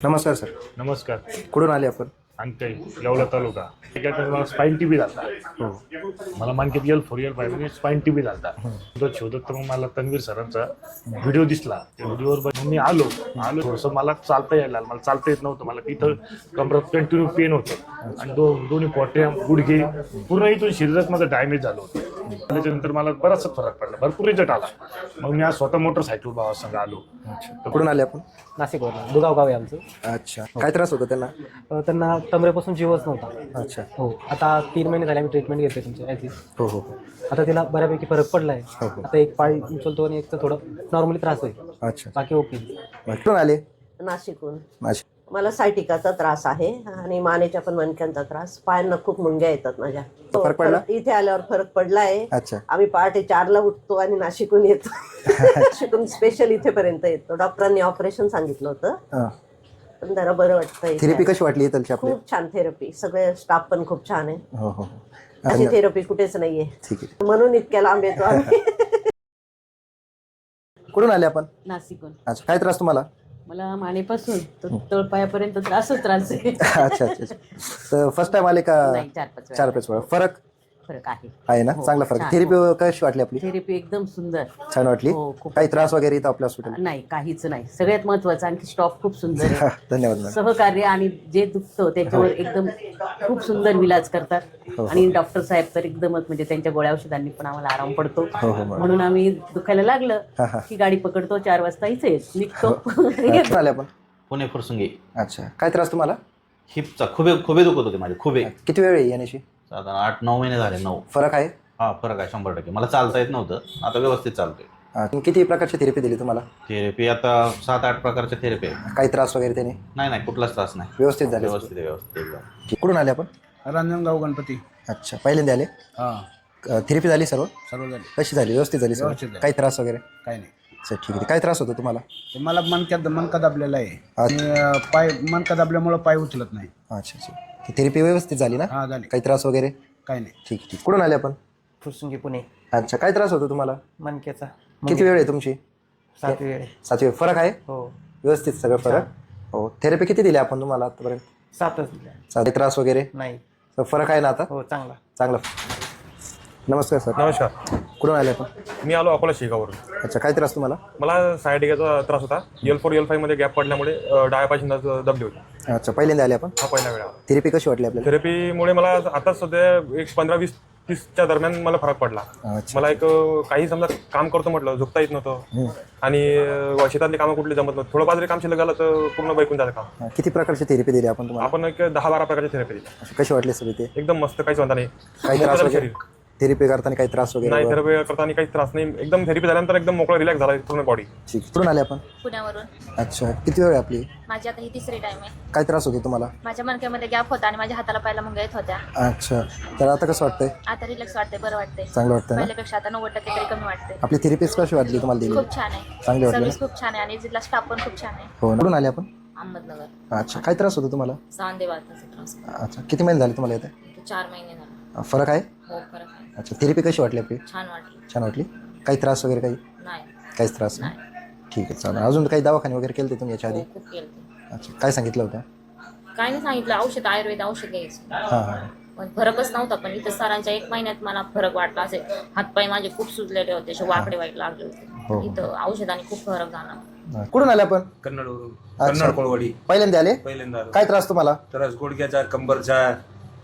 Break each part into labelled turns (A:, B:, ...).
A: नमस्कार सर.
B: नमस्कार.
A: कुठून आले आपण?
B: अंकई येवला तालुका. मला स्पाईन टीबी झाला.
A: हो.
B: मला मानकेत L4 L5 म्हणजे स्पाईन टीबी झाला. तो शोधत मग मला तन्वीर सरांचा व्हिडिओ दिसला. त्या व्हिडिओवर मी आलो थोडंसं मला चालता यायला मला चालता येत नव्हतं. मला तिथं कमरात कंटिन्यू पेन होतं आणि दोन्ही पोट्या गुडघे पूर्ण इथून शरीरात माझं डॅमेज झालं होतं. त्याच्यानंतर मला बराचसा फरक पडला, भरपूर रिझल्ट आला. मग मी आज स्वतः मोटरसायकल भावासंग आलो.
A: अच्छा. कुठून आले आपण?
C: नाशिकवरून दुगाव गाव आहे आमचं.
A: अच्छा. काय त्रास होता त्यांना?
C: त्यांना कमरेपासून जीवच नव्हता.
A: अच्छा.
C: हो, आता 3 महिने झाले आम्ही ट्रीटमेंट घेतोय तुमच्या ॲथलीट.
A: हो हो.
C: आता तिला बऱ्यापैकी फरक पडला आहे.
A: हो हो.
C: आता एक पाय उचलतो आणि एक तर थोडं नॉर्मली त्रास होईल,
A: अच्छा.
C: बाकी ओके.
A: कुठून आले?
D: नाशिकहून.
A: नाशिक.
D: मला सायटिकाचा त्रास आहे आणि मानेच्या पण मणक्यांचा त्रास, पायांना खूप मुंग्या येतात माझ्या.
A: फरक पडला?
D: इथे आल्यावर फरक पडला आहे.
A: अच्छा.
D: आम्ही पहाटे 4ला उठतो आणि नाशिकहून येतो. नाशिकहून स्पेशल इथेपर्यंत येतो. डॉक्टरांनी ऑपरेशन सांगितलं होतं,
A: हां.
D: पण जरा बरं वाटतं.
A: थेरपी कशी वाटली इथलची आपली?
D: खूप छान थेरपी, सगळे स्टाफ पण खूप छान आहे.
A: हो हो.
D: अशी थेरपी कुठेच नाहीये.
A: ठीक आहे.
D: म्हणून इतक्या लांब येतो आम्ही.
A: कुठून आले आपण?
E: नाशिकहून.
A: अच्छा. काय त्रास तुम्हाला?
E: मला मानेपासून तर तळपायापर्यंत त्रास आहे.
A: अच्छा अच्छा. तर फर्स्ट टाइम आले का?
E: नाही, 4-5 वेळा.
A: 4-5 वेळा. फरक
E: फरक आहे.
A: आहे ना?
E: हो,
A: चांगला फरक.
E: छान.
A: थेरपी कशी वाटली आपली?
E: थेरपी एकदम सुंदर.
A: छान वाटली?
E: हो, खूप.
A: काही त्रास वगैरे इथं आपल्या हॉस्पिटल?
E: नाही, काहीच नाही. सगळ्यात महत्वाचं आणखी स्टॉप खूप सुंदर आहे.
A: धन्यवाद मॅडम.
E: सहकार्य आणि जे दुखतं त्याच्यावर एकदम खूप सुंदर इलाज करतात.
A: हो.
E: आणि डॉक्टर साहेब तर एकदमच म्हणजे त्यांच्या गोळ्या औषधांनी पण आम्हाला आराम पडतो.
A: हो हो मॅडम.
E: म्हणून आम्ही दुखायला लागलं
A: हा, हा.
E: की गाडी पकडतो, 4 वाजता इथे निघतो.
A: कुठून आले आपण?
F: पुणे फुरसुंगी.
A: अच्छा. काय त्रास तुम्हाला?
F: हिपचा खुबे दुखत होते माझे खुबे.
A: किती वेळ आहे येण्याची?
F: साधारण 8-9 महिने झाले. 9.
A: फरक आहे?
F: हा, फरक आहे 100%. मला चालता येत नव्हतं, आता व्यवस्थित चालतोय.
A: किती प्रकारची थेरपी दिली तुम्हाला?
F: थेरपी आता 7-8 प्रकारच्या थेरपी आहे.
A: काही त्रास वगैरे त्याने?
F: नाही, कुठलाच त्रास नाही.
A: व्यवस्थित झाले?
F: व्यवस्थित एकदम.
A: कुठून आले आपण?
G: रांजणगाव गणपती.
A: अच्छा. पहिल्यांदा आले?
G: हां,
A: थेरपी झाली सर्व?
G: सर्व झाले.
A: कशी झाली? व्यवस्थित झाली सर्व?
G: व्यवस्थित झाली.
A: काही त्रास वगैरे?
G: काही नाही.
A: अच्छा ठीक आहे. काय त्रास होतो तुम्हाला?
G: ते मला मनका दाबलेला आहे आणि पाय मनका दाबल्यामुळं पाय उचलत नाही.
A: अच्छा अच्छा. थेरपी व्यवस्थित झाली ना?
G: हां, झाली.
A: काही त्रास वगैरे?
G: काही नाही.
A: ठीक ठीक. कुठून आले आपण?
C: फुरसुंगी पुणे.
A: अच्छा. काय त्रास होतो तुम्हाला?
C: मनक्याचा.
A: किती वेळ आहे तुमची?
C: 7 वेळ आहे.
A: 7 वेळ. फरक आहे?
C: हो,
A: व्यवस्थित सगळं फरक? हो. थेरपी किती दिली आपण तुम्हाला आतापर्यंत?
C: 7च दिल्या.
A: साधे त्रास वगैरे?
C: नाही.
A: तर फरक आहे ना आता?
C: हो, चांगला.
A: चांगला. नमस्कार सर.
H: नमस्कार.
A: कुठून आले आपण?
H: मी आलो अकोला शेगावरून.
A: अच्छा. काय त्रास तुम्हाला?
H: मला सायटिकाचा त्रास होता. L4 L5 मध्ये गॅप पडल्यामुळे डाव्या पायछिंदात दबली होती.
A: अच्छा. पहिल्यांदा आले आपण?
H: हा पहिला वेळा.
A: थेरपी कशी वाटली आपल्याला?
H: थेरपीमुळे मला आता सध्या एक 15-20-30च्या दरम्यान मला फरक पडला.
A: अच्छा.
H: मला एक काही समजा काम करतो म्हटलं झोपता येत नव्हतं आणि शेतातली कामं कुठली जमत नव्हतं. थोडं बाजरी काम शिल्लक झालं तर पूर्ण बैकून जातं काम.
A: किती प्रकारची थेरपी दिली आपण तुम्हाला?
H: आपण एक 10-12 प्रकारची थेरपी दिली.
A: अच्छा, कशी वाटली सगळी ते?
H: एकदम मस्त, काहीच म्हणता नाही.
A: काही त्रास
H: मोकळं
A: वगैरे?
H: शरीर.
A: थेरपी करताना काही त्रास वगैरे?
H: नाही, थेरपी करताना काहीच त्रास नाही. एकदम थेरपी झाल्यानंतर एकदम मोकळा रिलॅक्स झाला पूर्ण बॉडी.
A: ठीक. कुठून आले आपण?
I: पुण्यावरून.
A: अच्छा. किती वेळ आहे आपली?
I: माझी आता ही 3री टाइम आहे.
A: काय त्रास होतो तुम्हाला?
I: माझ्या मणक्यामध्ये गॅप होता आणि माझ्या हाताला पायाला मुंग्या येत होत्या.
A: अच्छा. तर आता कसं वाटतंय?
I: आता रिलॅक्स वाटते, बरं वाटते.
A: चांगलं वाटतं ना?
I: पहिल्यापेक्षा आता 90% तरी कमी वाटते.
A: आपली थेरपीच कशी वाटली तुम्हाला दिली?
I: खूप छान आहे.
A: चांगली वाटली
I: सर्व्हिस खूप छान आहे आणि जिल्हा स्टाफ पण खूप छान आहे.
A: हो ना. कुठून आले आपण?
I: अहमदनगर.
A: अच्छा. काय त्रास होतो तुम्हाला?
I: सांदेवाचा त्रास.
A: अच्छा. किती महिने झाले तुम्हाला येते?
I: 4 महिने झाले.
A: फरक आहे?
I: हो, फरक आहे.
A: अच्छा. थेरपी कशी वाटली आपली?
I: छान वाटली.
A: छान वाटली. काही त्रास वगैरे काही?
I: नाही.
A: काहीच त्रास नाही?
I: नाही.
A: ठीक आहे. चालेल. अजून काही दवाखाने वगैरे केले तुम्ही याच्या आधी?
I: हो, खूप केलं.
A: अच्छा. काय सांगितलं होतं?
I: काय नाही सांगितलं, औषध आयुर्वेद औषध घ्यायचं.
A: हां हां.
I: पण फरकच नव्हता. पण इथं सरांच्या 1 महिन्यात मला फरक वाटला. असे हातपाय माझे खूप सुजलेले होते, असे वाकडे वाईट लागले
A: हो.
I: होते. इथं औषधाने खूप फरक झाला.
A: कुठून आले आपण?
J: कन्नडवरून.
A: अच्छा.
J: कन्नड कोळवाडी.
A: पहिल्यांदा आले?
J: पहिल्यांदा आलो.
A: काय त्रास तुम्हाला?
J: त्रास गुडघ्याचा, कंबरचा,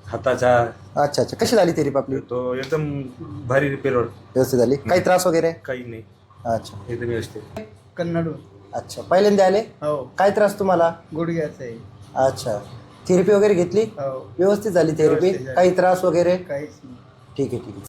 J: हाताचा.
A: अच्छा अच्छा. कशी झाली थेरपी आपली?
J: तो एकदम भारी रिपेअर.
A: व्यवस्थित झाली? काही त्रास वगैरे?
J: काही नाही,
A: अच्छा.
J: एकदम व्यवस्थित.
G: कन्नड.
A: अच्छा. पहिल्यांदा आले?
G: हो,
A: काय त्रास तुम्हाला?
G: गुडघ्याचं आहे.
A: अच्छा. थेरपी वगैरे घेतली?
G: हो,
A: व्यवस्थित झाली थेरपी?
G: व्यवस्थित झाली.
A: काही त्रास वगैरे?
G: काहीच नाही.
A: ठीक आहे ठीक आहे.